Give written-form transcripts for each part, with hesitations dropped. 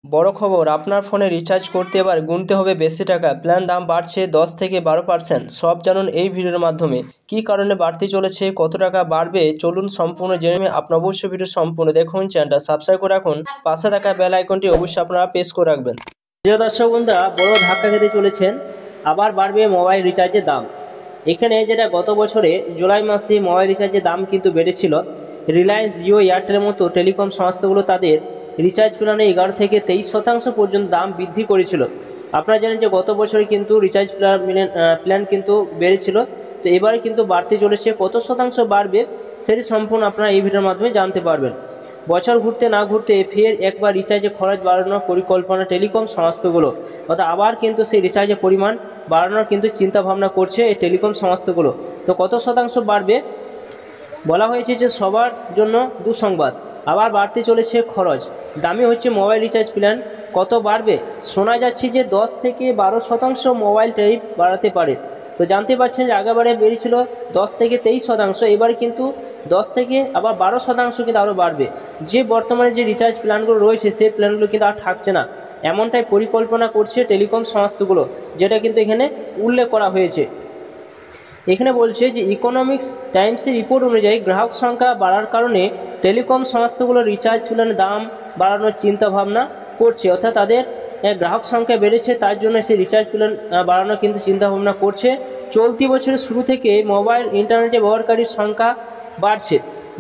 বড় খবর, আপনার ফোনে রিচার্জ করতে এবার গুনতে হবে বেশি টাকা। প্ল্যান দাম বাড়ছে 10 থেকে 12%। সব জানুন এই ভিডিওর মাধ্যমে। কী কারণে বাড়তে চলেছে, কত টাকা বাড়বে, চলুন সম্পূর্ণ জেনে নিন। আপনার অবশ্যই ভিডিও সম্পূর্ণ দেখুন, চ্যানেলটা সাবস্ক্রাইব করে রাখুন, পাশে থাকা বেল আইকনটি অবশ্যই আপনারা প্রেস করে রাখবেন। প্রিয় দর্শক বন্ধুরা, বড় ধাক্কা খেতে চলেছেন, আবার বাড়বে মোবাইল রিচার্জের দাম। এখানে যেটা গত বছরে জুলাই মাসে মোবাইল রিচার্জের দাম কিন্তু বেড়েছিল। রিলায়েন্স, জিও, এয়ারটেলের মতো টেলিকম সংস্থাগুলো তাদের রিচার্জ প্ল্যানে 11 থেকে 23% পর্যন্ত দাম বৃদ্ধি করেছিল। আপনারা জানেন যে গত বছরে কিন্তু রিচার্জ প্ল্যান কিন্তু বেড়েছিল, তো এবারে কিন্তু বাড়তে চলেছে। কত শতাংশ বাড়বে সেটি সম্পূর্ণ আপনারা এই ভিডিওর মাধ্যমে জানতে পারবেন। বছর ঘুরতে না ঘুরতে ফের একবার রিচার্জের খরচ বাড়ানোর পরিকল্পনা টেলিকম সংস্থাগুলো, অর্থাৎ আবার কিন্তু সেই রিচার্জের পরিমাণ বাড়ানোর কিন্তু চিন্তাভাবনা করছে এই টেলিকম সংস্থাগুলো। তো কত শতাংশ বাড়বে বলা হয়েছে যে সবার জন্য দুঃসংবাদ, আবার বাড়তে চলেছে খরচ। দামি হচ্ছে মোবাইল রিচার্জ প্ল্যান। কত বাড়বে? শোনা যাচ্ছে যে 10 থেকে 12% মোবাইল ট্যারিফ বাড়াতে পারে। তো জানতে পারছেন যে আগেবারে বেড়েছিল 10 থেকে 23%, এবারে কিন্তু 10 থেকে আবার 12% কিন্তু আরও বাড়বে। যে বর্তমানে যে রিচার্জ প্ল্যানগুলো রয়েছে সেই প্ল্যানগুলো কিন্তু আর থাকছে না, এমনটাই পরিকল্পনা করছে টেলিকম সংস্থাগুলো, যেটা কিন্তু এখানে উল্লেখ করা হয়েছে। এখানে বলছে যে ইকোনমিক্স টাইমসের রিপোর্ট অনুযায়ী গ্রাহক সংখ্যা বাড়ার কারণে টেলিকম সংস্থাগুলো রিচার্জ প্ল্যানের দাম বাড়ানোর চিন্তাভাবনা করছে, অর্থাৎ তাদের গ্রাহক সংখ্যা বেড়েছে, তার জন্য সেই রিচার্জ প্ল্যান বাড়ানোর কিন্তু চিন্তাভাবনা করছে। চলতি বছরের শুরু থেকে মোবাইল ইন্টারনেটে ব্যবহারকারীর সংখ্যা বাড়ছে।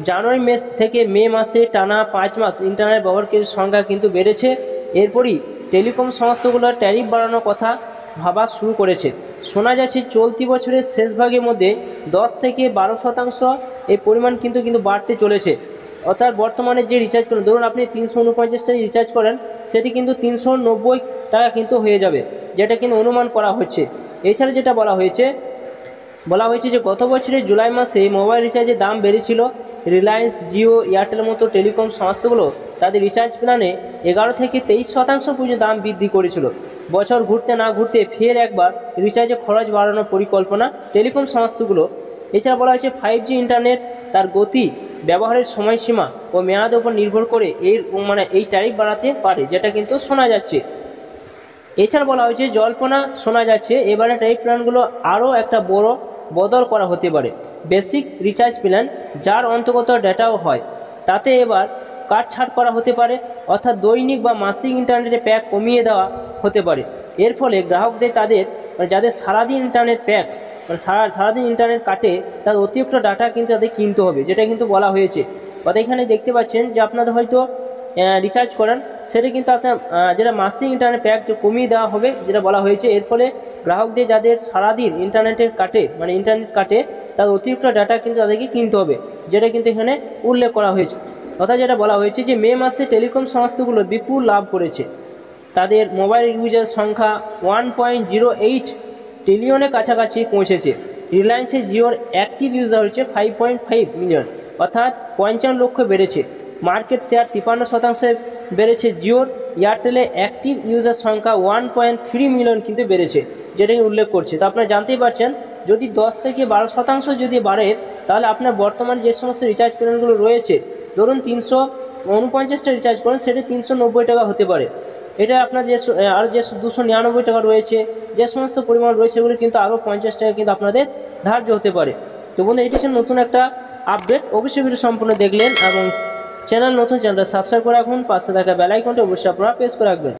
জানুয়ারি থেকে মে মাসে টানা 5 মাস ইন্টারনেট ব্যবহারকারীর সংখ্যা কিন্তু বেড়েছে। এরপরই টেলিকম সংস্থাগুলোর ট্যারিফ বাড়ানোর কথা ভাবা শুরু করেছে। শোনা যাচ্ছে চলতি বছরের শেষ ভাগের মধ্যে 10 থেকে 12% এই পরিমাণ কিন্তু বাড়তে চলেছে। অর্থাৎ বর্তমানে যে রিচার্জ করেন, ধরুন আপনি 349 টাকা রিচার্জ করেন, সেটি কিন্তু 390 টাকা কিন্তু হয়ে যাবে, যেটা কিন্তু অনুমান করা হচ্ছে। এছাড়া যেটা বলা হয়েছে যে গত বছরের জুলাই মাসে মোবাইল রিচার্জের দাম বেড়েছিল। রিলায়েন্স, জিও, এয়ারটেলের মতো টেলিকম সংস্থাগুলো তাদের রিচার্জ প্ল্যানে 11 থেকে 23% পর্যন্ত দাম বৃদ্ধি করেছিল। বছর ঘুরতে না ঘুরতে ফের একবার রিচার্জের খরচ বাড়ানোর পরিকল্পনা টেলিকম সংস্থাগুলো। এছাড়া বলা হয়েছে 5G ইন্টারনেট তার গতি, ব্যবহারের সময়সীমা ও মেয়াদের উপর নির্ভর করে এই ট্যারিফ বাড়াতে পারে, যেটা কিন্তু শোনা যাচ্ছে। এছাড়া বলা হয়েছে জল্পনা শোনা যাচ্ছে এবারে ট্যারিফ প্ল্যানগুলো আরও একটা বড় বদল করা হতে পারে। বেসিক রিচার্জ প্ল্যান, যার অন্তর্গত ডেটাও হয়, তাতে এবার কাটছাঁট করা হতে পারে, অর্থাৎ দৈনিক বা মাসিক ইন্টারনেটের প্যাক কমিয়ে দেওয়া হতে পারে। এর ফলে গ্রাহকদের যাদের সারাদিন ইন্টারনেট প্যাক সারাদিন ইন্টারনেট কাটে, তার অতিরিক্ত ডাটা কিন্তু তাদের কিনতে হবে, যেটা কিন্তু বলা হয়েছে। অর্থাৎ এখানে দেখতে পাচ্ছেন যে আপনাদের হয়তো রিচার্জ করেন, সেটা কিন্তু আপনার যেটা মাসিক ইন্টারনেট প্যাক কমিয়ে দেওয়া হবে, যেটা বলা হয়েছে। এর ফলে গ্রাহকদের যাদের সারাদিন ইন্টারনেট কাটে, তার অতিরিক্ত ডাটা কিন্তু তাদেরকে কিনতে হবে, যেটা কিন্তু এখানে উল্লেখ করা হয়েছে। অর্থাৎ যেটা বলা হয়েছে যে মে মাসে টেলিকম সংস্থাগুলো বিপুল লাভ করেছে। তাদের মোবাইল ইউজার সংখ্যা 1.08 ট্রিলিয়নের কাছাকাছি পৌঁছেছে। রিলায়েন্সের জিওর অ্যাক্টিভ ইউজার হচ্ছে 5.5 মিলিয়ন, অর্থাৎ 55 লক্ষ বেড়েছে। মার্কেট শেয়ার 53% বেড়েছে জিওর। এয়ারটেলে অ্যাক্টিভ ইউজার সংখ্যা 1.3 মিলিয়ন কিন্তু বেড়েছে, যেটাকে উল্লেখ করছে। তো আপনারা জানতেই পারছেন, যদি 10 থেকে 12% যদি বাড়ে, তাহলে আপনার বর্তমান যে সমস্ত রিচার্জ প্ল্যানগুলো রয়েছে, ধরুন 349 রিচার্জ করেন, সেটি 390 টাকা হতে পারে। এটা আপনার যে 299 টাকা রয়েছে, যে সমস্ত পরিমাণ রয়েছে, সেগুলো কিন্তু আরও 50 টাকা কিন্তু আপনাদের ধার্য হতে পারে। তো বন্ধু, এটি ছিল নতুন একটা আপডেট। অবশ্যই ভিডিও সম্পূর্ণ দেখলেন এবং চ্যানেলটা সাবস্ক্রাইব করে রাখুন, পাশে থাকা বেল আইকনটি অবশ্যই আপনারা প্রেস করে রাখবেন।